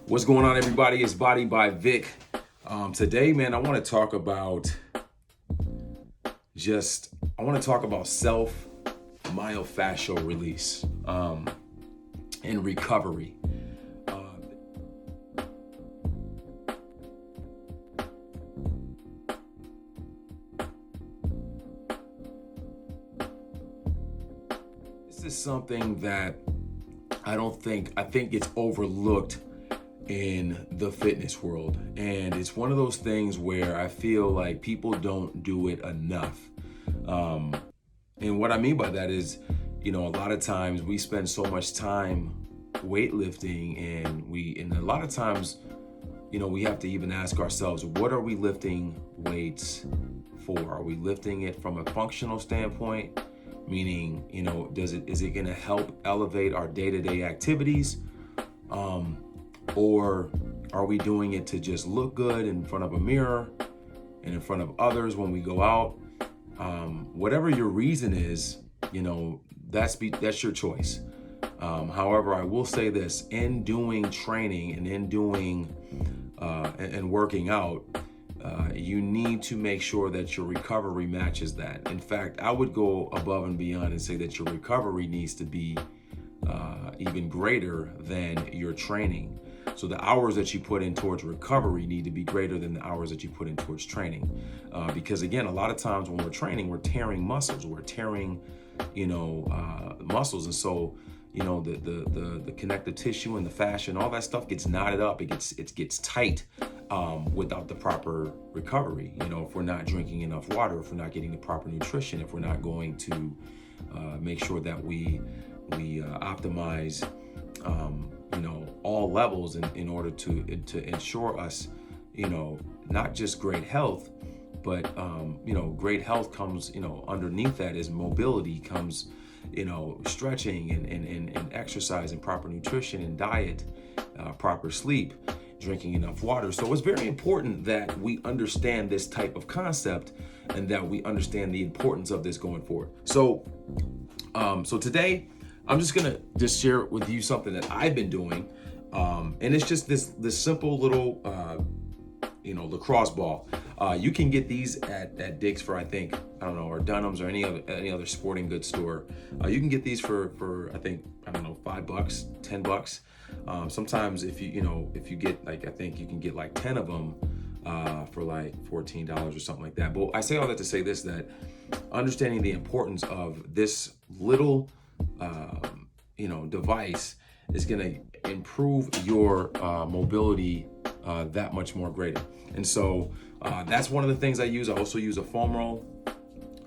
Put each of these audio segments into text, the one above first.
What's going on, everybody? It's Body by Vic. Today, man, I want to talk about self myofascial release and recovery. This is something that I think it's overlooked in the fitness world. And it's one of those things where I feel like people don't do it enough. And what I mean by that is, a lot of times we spend so much time weightlifting and a lot of times, we have to even ask ourselves, what are we lifting weights for? Are we lifting it from a functional standpoint? Meaning, is it going to help elevate our day-to-day activities? Or are we doing it to just look good in front of a mirror and in front of others when we go out? Whatever your reason is, that's your choice. However, I will say this: in doing training and in doing and working out, you need to make sure that your recovery matches that. In fact, I would go above and beyond and say that your recovery needs to be even greater than your training. So the hours that you put in towards recovery need to be greater than the hours that you put in towards training. Because again, a lot of times when we're training, we're tearing muscles, muscles. And so, the connective tissue and the fascia and all that stuff gets knotted up. It gets tight without the proper recovery. If we're not drinking enough water, if we're not getting the proper nutrition, if we're not going to make sure that we optimize all levels in order to ensure us, not just great health, but great health comes, underneath that is mobility, comes, stretching and exercise and proper nutrition and diet, proper sleep, drinking enough water. So it's very important that we understand this type of concept and that we understand the importance of this going forward. So today, I'm just gonna share with you something that I've been doing, and it's just this simple little, lacrosse ball. You can get these at Dick's for, I think, or Dunham's or any other sporting goods store. You can get these for I think, $5, $10. Sometimes if you get I think you can get like 10 of them for like $14 or something like that. But I say all that to say this, that understanding the importance of this little device is going to improve your mobility that much more greater. And so that's one of the things I use. I also use a foam roll,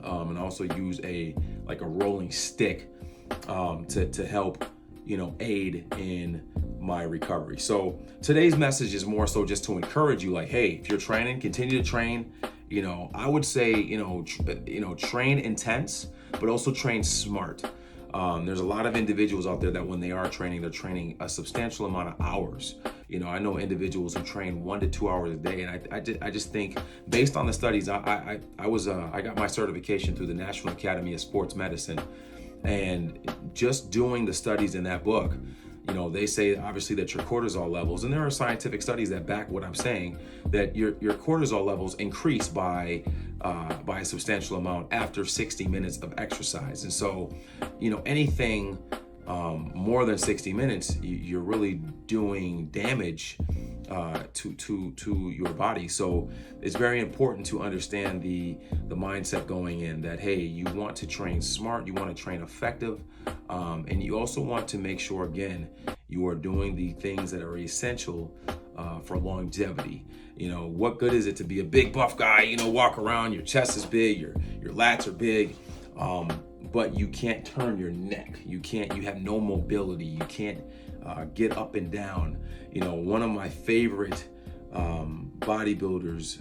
and I also use a rolling stick to help aid in my recovery. So today's message is more so just to encourage you, like, hey, if you're training, continue to train. I would say train intense, but also train smart. There's a lot of individuals out there that when they are training, they're training a substantial amount of hours. I know individuals who train 1 to 2 hours a day, and I just think, based on the studies, I got my certification through the National Academy of Sports Medicine, and just doing the studies in that book, they say obviously that your cortisol levels, and there are scientific studies that back what I'm saying, that your cortisol levels increase by a substantial amount after 60 minutes of exercise. And so, anything more than 60 minutes, you're really doing damage to your body. So it's very important to understand the mindset going in, that, hey, you want to train smart, you want to train effective, and you also want to make sure, again, you are doing the things that are essential for longevity. What good is it to be a big buff guy, walk around, your chest is big, your lats are big, but you can't turn your neck. You have no mobility. You can't get up and down. One of my favorite bodybuilders,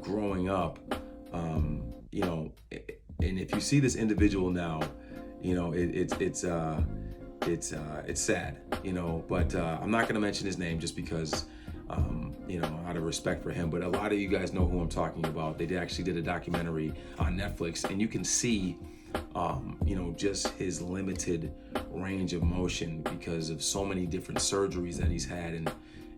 growing up, and if you see this individual now, it's sad, but I'm not going to mention his name just because, out of respect for him. But a lot of you guys know who I'm talking about. They actually did a documentary on Netflix, and you can see just his limited range of motion because of so many different surgeries that he's had,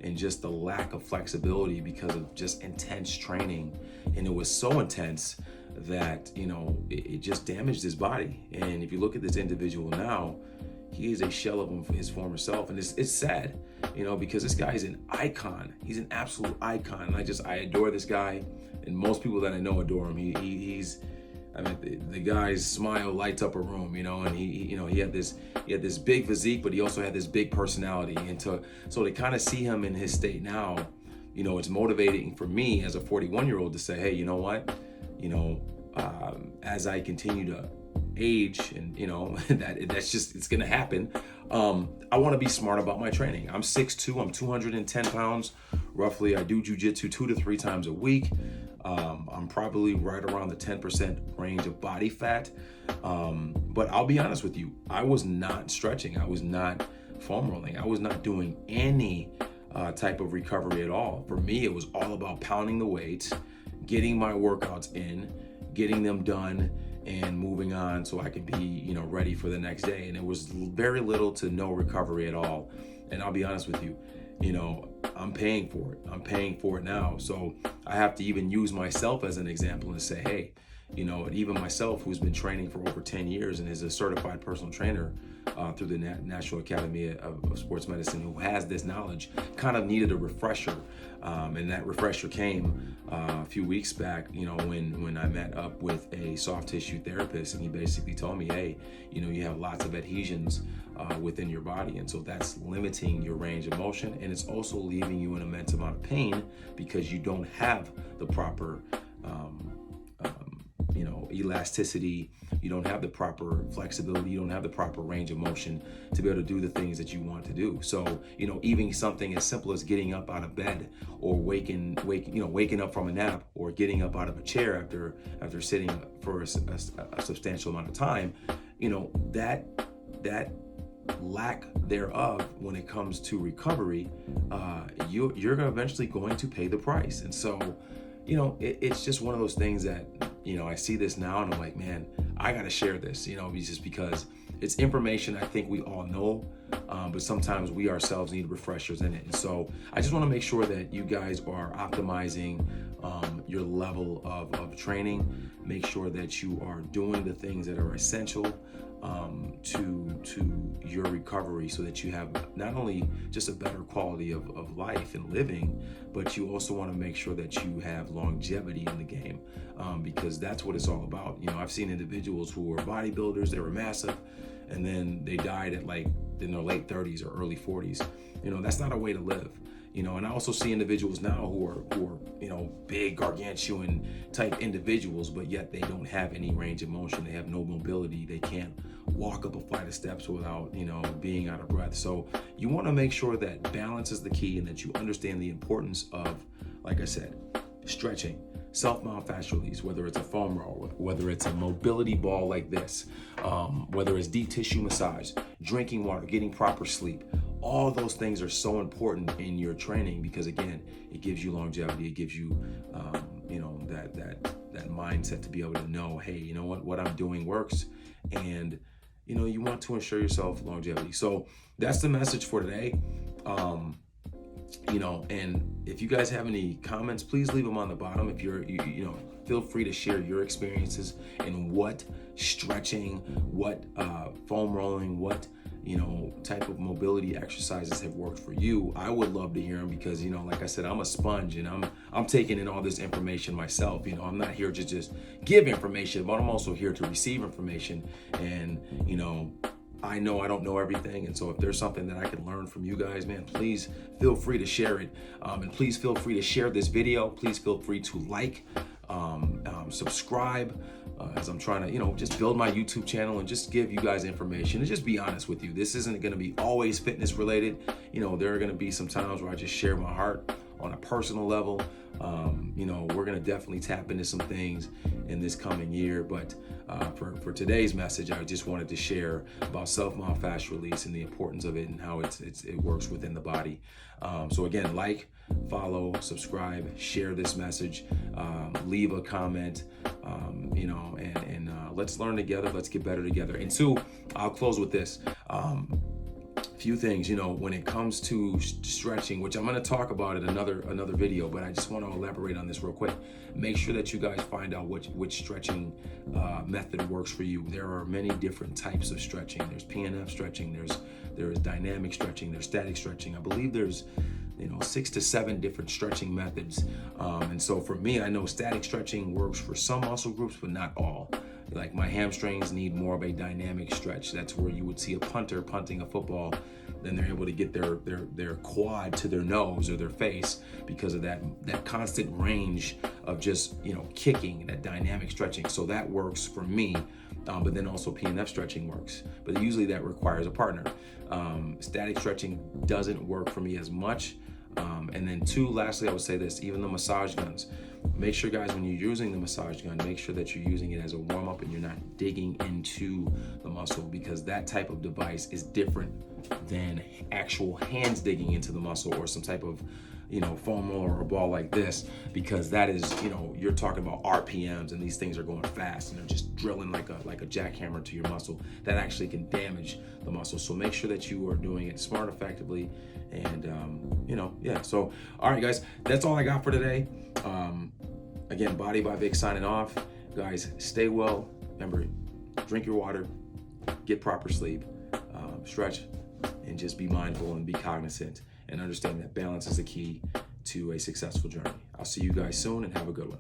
and just the lack of flexibility because of just intense training. And it was so intense that, it just damaged his body. And if you look at this individual now, he is a shell of his former self. And it's sad, because this guy is an icon. He's an absolute icon. And I adore this guy. And most people that I know adore him. The guy's smile lights up a room, and he had this big physique, but he also had this big personality. And so to kind of see him in his state now, it's motivating for me as a 41-year-old to say, hey, you know what, as I continue to age, and it's gonna happen. I want to be smart about my training. I'm 6'2", I'm 210 pounds roughly. I do jujitsu 2 to 3 times a week. I'm probably right around the 10% range of body fat. But I'll be honest with you, I was not stretching. I was not foam rolling. I was not doing any type of recovery at all. For me, it was all about pounding the weights, getting my workouts in, getting them done, and moving on so I could be, ready for the next day. And it was very little to no recovery at all. And I'll be honest with you, I'm paying for it. I'm paying for it now. So I have to even use myself as an example and say, hey, even myself, who's been training for over 10 years and is a certified personal trainer through the National Academy of Sports Medicine, who has this knowledge, kind of needed a refresher. And that refresher came a few weeks back, when I met up with a soft tissue therapist, and he basically told me, hey, you have lots of adhesions within your body, and so that's limiting your range of motion, and it's also leaving you in immense amount of pain because you don't have the proper elasticity, you don't have the proper flexibility, you don't have the proper range of motion to be able to do the things that you want to do. So, even something as simple as getting up out of bed, or waking up from a nap, or getting up out of a chair after sitting for a substantial amount of time, that lack thereof when it comes to recovery, you're eventually going to pay the price. And so, it's just one of those things that, I see this now and I'm like, man, I got to share this, just because it's information I think we all know, but sometimes we ourselves need refreshers in it. And so I just want to make sure that you guys are optimizing your level of training. Make sure that you are doing the things that are essential to your recovery, so that you have not only just a better quality of life and living, but you also want to make sure that you have longevity in the game, because that's what it's all about. I've seen individuals who were bodybuilders, they were massive, and then they died at in their late 30s or early 40s. That's not a way to live. And I also see individuals now who are big gargantuan type individuals, but yet they don't have any range of motion. They have no mobility. They can't walk up a flight of steps without, being out of breath. So you want to make sure that balance is the key, and that you understand the importance of, like I said, stretching, self-mount fascial release, whether it's a foam roll, whether it's a mobility ball like this, whether it's deep tissue massage, drinking water, getting proper sleep. All those things are so important in your training, because again, it gives you longevity. It gives you, that mindset to be able to know, hey, what I'm doing works, and you want to ensure yourself longevity. So that's the message for today. And if you guys have any comments, please leave them on the bottom. If feel free to share your experiences and what stretching, what foam rolling, what type of mobility exercises have worked for you. I would love to hear them, because like I said, I'm a sponge, and I'm taking in all this information myself. I'm not here to just give information, but I'm also here to receive information. And I know I don't know everything, and so if there's something that I can learn from you guys, man, please feel free to share it, and please feel free to share this video. Please feel free to subscribe, as I'm trying to just build my YouTube channel and just give you guys information, and just be honest with you. This isn't going to be always fitness related. There are going to be some times where I just share my heart on a personal level. We're going to definitely tap into some things in this coming year. But for today's message, I just wanted to share about self-myofascial release and the importance of it and how it works within the body. So again, like, follow, subscribe, share this message, leave a comment, and let's learn together. Let's get better together. And two, I'll close with this. Few things, when it comes to stretching, which I'm going to talk about in another video, but I just want to elaborate on this real quick. Make sure that you guys find out which stretching method works for you. There are many different types of stretching. There's PNF stretching, there's dynamic stretching, there's static stretching. I believe there's 6 to 7 different stretching methods. And so for me, I know static stretching works for some muscle groups, but not all. Like my hamstrings need more of a dynamic stretch. That's where you would see a punter punting a football, then they're able to get their quad to their nose or their face because of that constant range of just kicking, that dynamic stretching. So that works for me. But then also PNF stretching works, but usually that requires a partner. Static stretching doesn't work for me as much. And then two, lastly, I would say this, even the massage guns. Make sure, guys, when you're using the massage gun, make sure that you're using it as a warm-up and you're not digging into the muscle, because that type of device is different than actual hands digging into the muscle or some type of foam roller or a ball like this, because that is, you're talking about RPMs and these things are going fast and they're just drilling like a jackhammer to your muscle. That actually can damage the muscle. So make sure that you are doing it smart, effectively, and yeah. So all right, guys, that's all I got for today. Again, Body by Vic signing off. Guys, stay well. Remember, drink your water, get proper sleep, stretch, and just be mindful and be cognizant and understand that balance is the key to a successful journey. I'll see you guys soon, and have a good one.